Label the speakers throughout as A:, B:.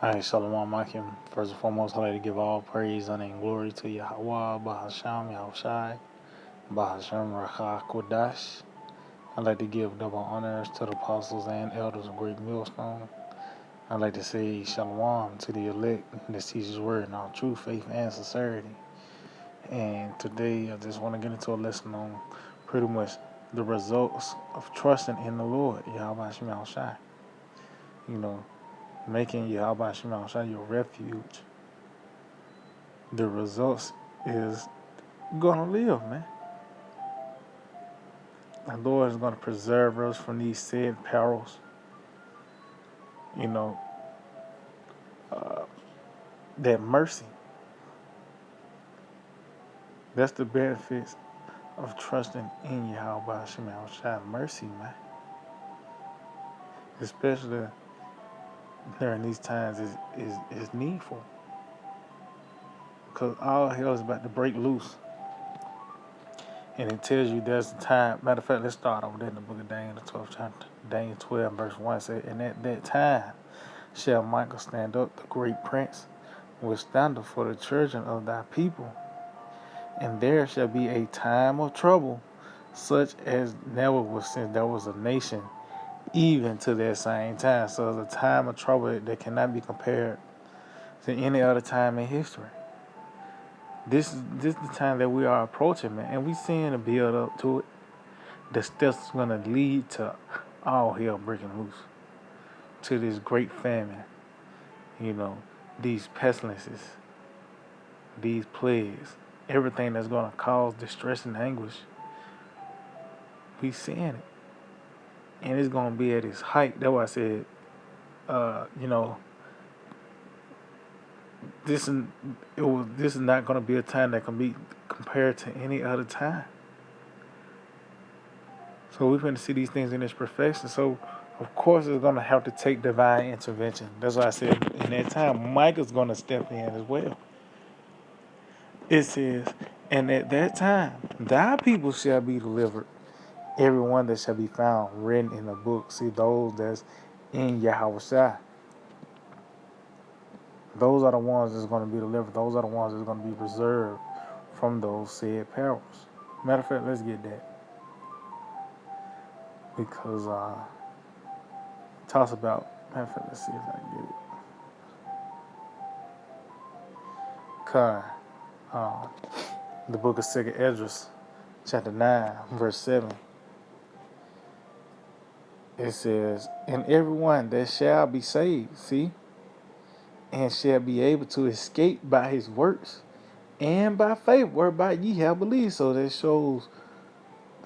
A: Alright, Shalom Akim. First and foremost, I'd like to give all praise, honor, and glory to Yahweh, Bahasham, Yahushai, Bahasham, Rakha, Kodash. I'd like to give double honors to the apostles and elders of Great Millstone. I'd like to say Shalom to the elect that teaches word in all truth, faith, and sincerity. And today, I just want to get into a lesson on pretty much the results of trusting in the Lord, Yahweh Hashem Yahushai. You know, making Yahweh Hashem Yahushai your refuge. The results is gonna live, man. The Lord is gonna preserve us from these said perils. You know, uh, that mercy. That's the benefits of trusting in Yahweh Hashem Yahushua. Mercy, man. Especially during these times is needful. Because all hell is about to break loose. And it tells you there's a time. Matter of fact, let's start over there in the book of Daniel, the 12th chapter. Daniel 12, verse 1 said, and at that time shall Michael stand up, the great prince, with standard for the children of thy people. And there shall be a time of trouble, such as never was since there was a nation, even to that same time. So it's a time of trouble that cannot be compared to any other time in history. This is the time that we are approaching, man, and we seeing a build up to it. The steps going to lead to all hell breaking loose, to this great famine. You know, these pestilences, these plagues, everything that's going to cause distress and anguish. We seeing it, and it's going to be at its height. That's why I said, you know, this is not going to be a time that can be compared to any other time. So we're going to see these things in its perfection. So of course it's going to have to take divine intervention. That's why I said in that time Michael's going to step in as well. It says, and at that time thy people shall be delivered, everyone that shall be found written in the book. See, those that's in Yahushua, those are the ones that's going to be delivered. Those are the ones that's going to be preserved from those said perils. Matter of fact, let's get that. Because it talks about, matter of fact, let's see if I can get it. The book of 2nd Esdras, chapter 9, verse 7. It says, and everyone that shall be saved, see, and shall be able to escape by his works and by faith whereby ye have believed. So that shows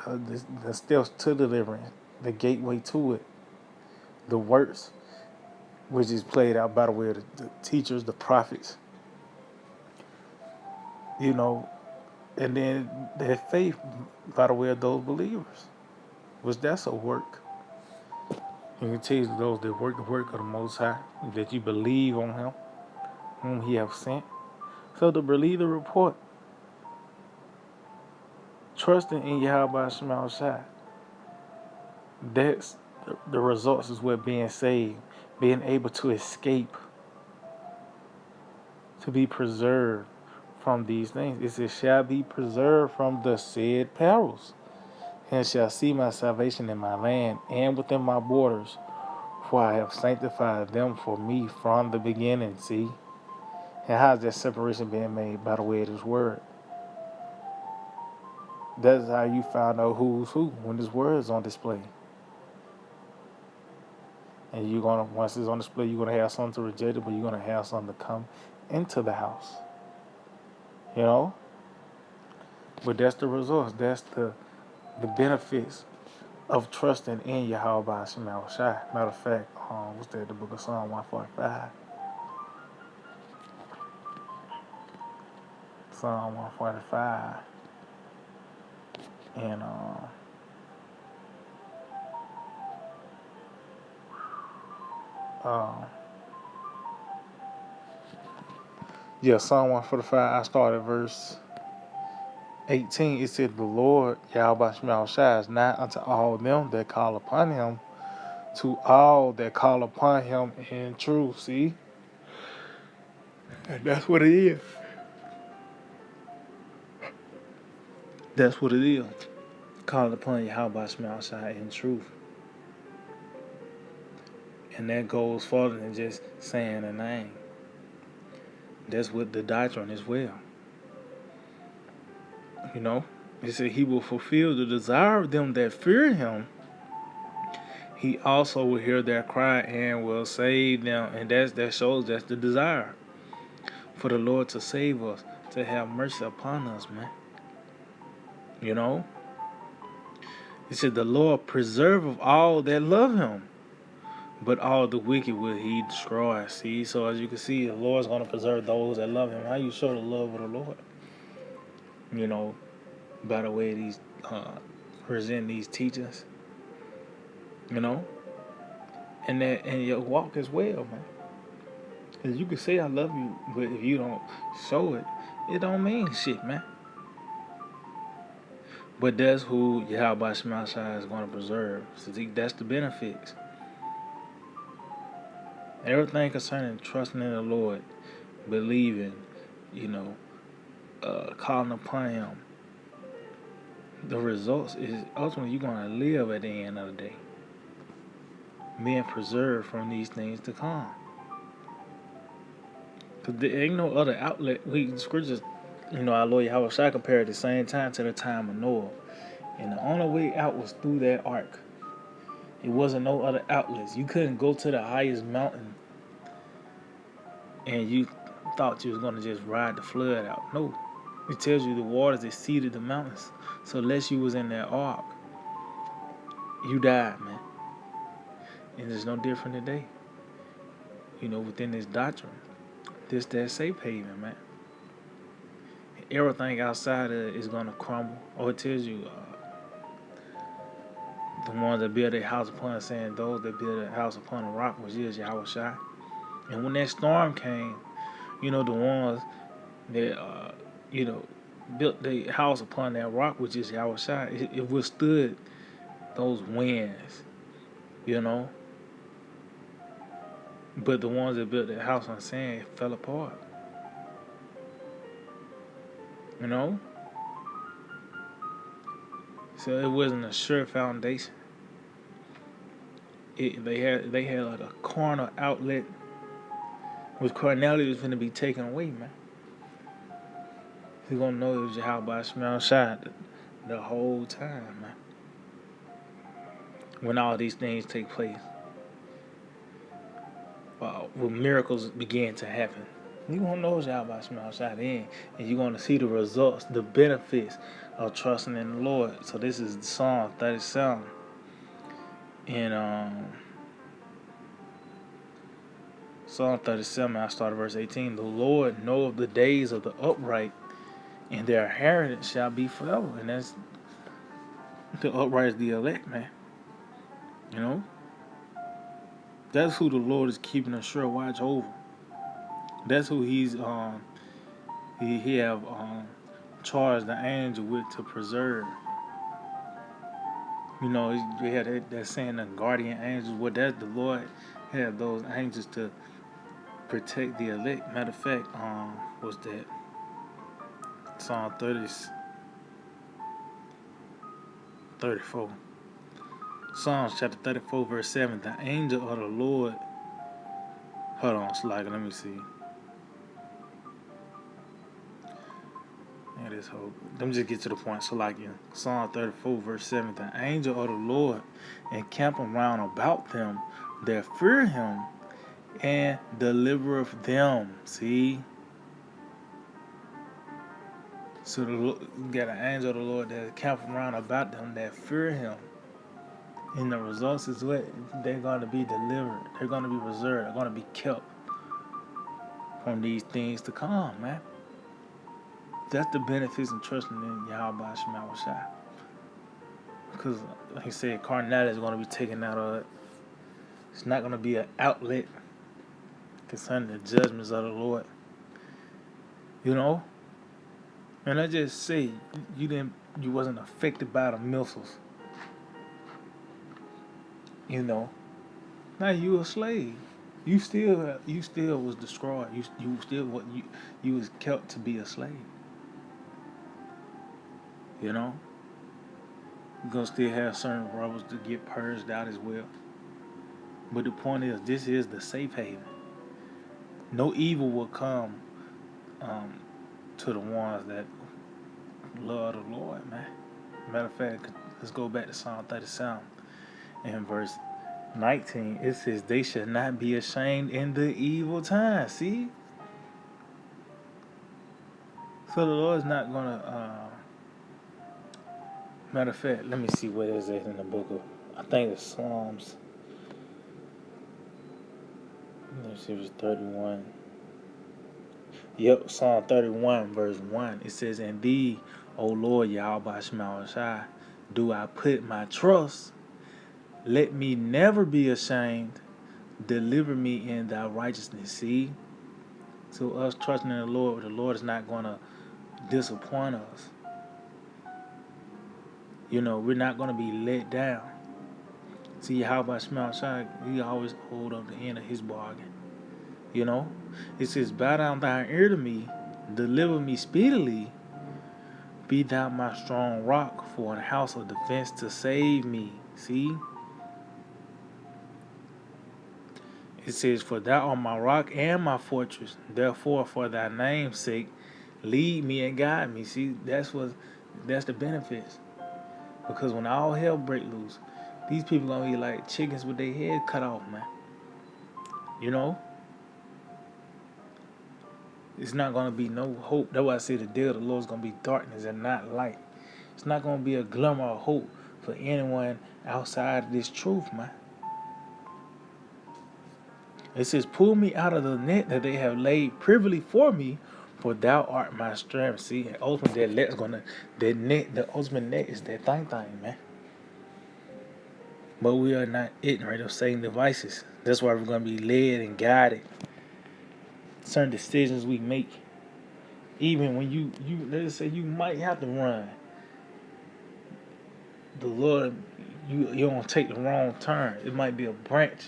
A: the steps to deliverance, the gateway to it, the works, which is played out by the way of the teachers, the prophets, you know, and then their faith by the way of those believers, which that's a work. You can tell those that work the work of the Most High, that you believe on Him, whom He have sent. So to believe the report, trusting in Yahweh Shema Shai, that's the results is what being saved, being able to escape, to be preserved from these things. It says, shall be preserved from the said perils, and shall see my salvation in my land and within my borders, for I have sanctified them for me from the beginning. See? And how is that separation being made? By the way of this word. That's how you find out who's who, when this word is on display. And you're gonna, once it's on display, you're gonna have something to reject it, but you're gonna have something to come into the house. You know? But that's the results. That's the benefits of trusting in Yahweh Shema Shai. Matter of fact, what's that? The book of Psalm 145. Psalm 145. And Psalm 145, I started verse 18. It said, the Lord Yahweh Shema Shai is nigh unto all them that call upon Him, to all that call upon Him in truth. See? And that's what it is. That's what it is. Calling upon Yahweh Shema Shai in truth. And that goes further than just saying a name. That's what the doctrine as well. You know? He said he will fulfill the desire of them that fear him. He also will hear their cry and will save them. And that shows that's the desire. For the Lord to save us, to have mercy upon us, man. You know? He said the Lord preserve of all that love him, but all the wicked will he destroy. See, so as you can see, the Lord's going to preserve those that love him. How you show the love of the Lord? You know, by the way these present these teachings. You know? And your walk as well, man. Because you can say I love you, but if you don't show it, it don't mean shit, man. But that's who Yahweh Shema Shai is going to preserve. So that's the benefits. Everything concerning trusting in the Lord, believing, you know, calling upon him. The results is ultimately you're going to live at the end of the day. Being preserved from these things to come. Because there ain't no other outlet. The scriptures, you know, our Lord Yahweh Shai compared the same time to the time of Noah. And the only way out was through that ark. It wasn't no other outlets. You couldn't go to the highest mountain and you thought you was going to just ride the flood out. No. It tells you the waters exceeded the mountains. So unless you was in that ark, you died, man. And it's no different today. You know, within this doctrine. This that safe haven, man. Everything outside of it is going to crumble. Or it tells you, the ones that build a house upon saying those that build a house upon a rock, which is Yahweh Shai. And when that storm came, you know, the ones that, you know, built the house upon that rock, which is Yahweh Shai, it withstood those winds, you know. But the ones that built the house on sand fell apart, you know. So it wasn't a sure foundation. They had like a corner outlet, which Cornelius was going to be taken away, man. You're going to know it was Yahweh Shema Shai the whole time, man. When all these things take place. When miracles begin to happen. You're going to know it's Yahweh Shema Shai then. And you're going to see the results, the benefits of trusting in the Lord. So this is Psalm 37. And Psalm 37, I start at verse 18. The Lord knoweth the days of the upright, and their inheritance shall be forever. And that's the upright is the elect, man. You know? That's who the Lord is keeping a sure watch over. That's who he have charged the angel with to preserve. You know, we had that saying, the guardian angels. Well, that's the Lord had those angels to protect the elect. Matter of fact, what's that? Psalm 34. Psalms chapter 34, verse 7. The angel of the Lord. Hold on, Slugger, let me see. Yeah, this whole. Let me just get to the point. So, like in Psalm 34, verse 7. The angel of the Lord encamp around about them that fear him and delivereth them. See? So you got an angel of the Lord that camp around about them that fear him. And the results is what? They're going to be delivered. They're going to be preserved. They're going to be kept from these things to come, man. That's the benefits of trusting in Yahweh Shema Shai. Because, like I said, Cornelius is going to be taken out of it. It's not going to be an outlet concerning the judgments of the Lord. You know? And I just say you wasn't affected by the missiles. You know. Now you a slave. You still was destroyed. You still what you was kept to be a slave. You know, you're gonna still have certain rebels to get purged out as well. But the point is, this is the safe haven. No evil will come um, to the ones that love the Lord, man. Matter of fact, let's go back to Psalm 37 and verse 19. It says, "They should not be ashamed in the evil time." See, so the Lord is not gonna. Matter of fact, let me see where is it in the book of. I think it's Psalms. Let me see, it was 31. Yep, Psalm 31, verse 1. It says, "In thee, O Lord Yahweh Shai, do I put my trust. Let me never be ashamed. Deliver me in thy righteousness." See? So us trusting in the Lord is not going to disappoint us. You know, we're not going to be let down. See, how about Shai? He always hold up the end of his bargain. You know? It says, "Bow down thine ear to me, deliver me speedily. Be thou my strong rock for an house of defense to save me." See? It says, "For thou art my rock and my fortress. Therefore, for thy name's sake, lead me and guide me." See, that's the benefits. Because when all hell break loose, these people gonna be like chickens with their head cut off, man. You know? It's not gonna be no hope. That's why I say the day of the Lord is gonna be darkness and not light. It's not gonna be a glimmer of hope for anyone outside of this truth, man. It says, "Pull me out of the net that they have laid privily for me, for thou art my strength." See, and ultimately the ultimate net is that thing, man. But we are not ignorant of Satan's devices. That's why we're gonna be led and guided. Certain decisions we make, even when you let's say you might have to run, the Lord, you don't take the wrong turn. It might be a branch,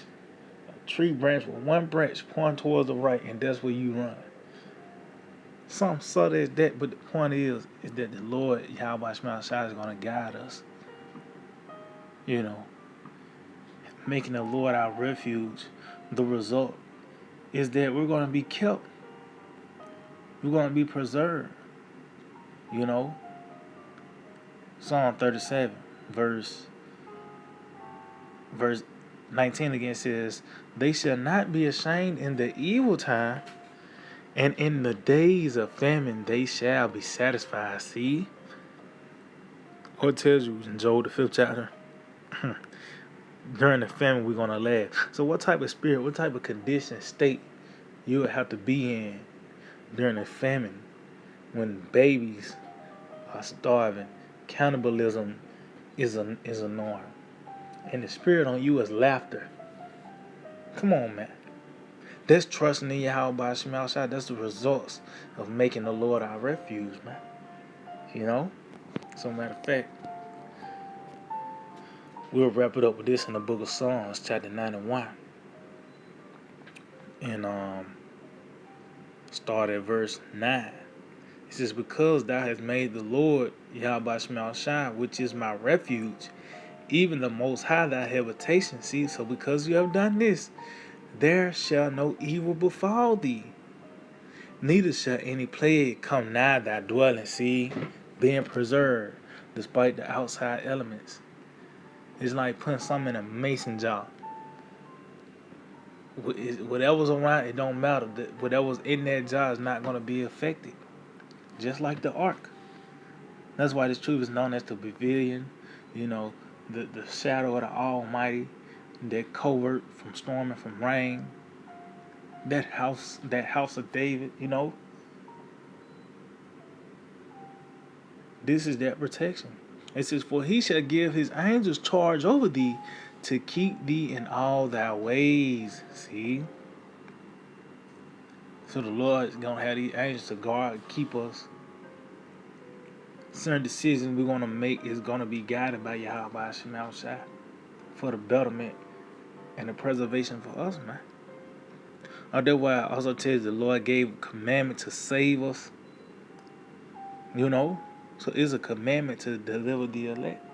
A: tree branch with one branch pointing towards the right, and that's where you run. Something subtle as that, but the point is that the Lord Yahweh Shai is going to guide us. You know, making the Lord our refuge. The result is that we're going to be kept. We're going to be preserved. You know, Psalm 37, verse 19 again says, "They shall not be ashamed in the evil time, and in the days of famine they shall be satisfied." See? What tells you in Joel the 5th chapter? During the famine we're gonna laugh. So what type of spirit, what type of condition, state you would have to be in during the famine when babies are starving, cannibalism is a norm, and the spirit on you is laughter. Come on, man. That's trusting in Yahweh Shai. That's the results of making the Lord our refuge, man. You know? So matter of fact, we'll wrap it up with this in the book of Psalms, chapter 91. And start at verse 9. It says, "Because thou hast made the Lord Yahweh Shai, which is my refuge, even the Most High thy habitation." See, so because you have done this, there shall no evil befall thee, neither shall any plague come nigh thy dwelling. See, being preserved despite the outside elements. It's like putting something in a mason jar. Whatever's around, it don't matter. Whatever's in that jar is not going to be affected. Just like the ark. That's why this truth is known as the pavilion. You know, the shadow of the Almighty, that covert from storm and from rain. That house of David, you know. This is that protection. It says, "For he shall give his angels charge over thee to keep thee in all thy ways." See? So the Lord is going to have these angels to guard, keep us. Certain decisions we're going to make is going to be guided by Yahweh Shai for the betterment and the preservation for us, man. That's why I also tells the Lord gave a commandment to save us. You know? So it's a commandment to deliver the elect.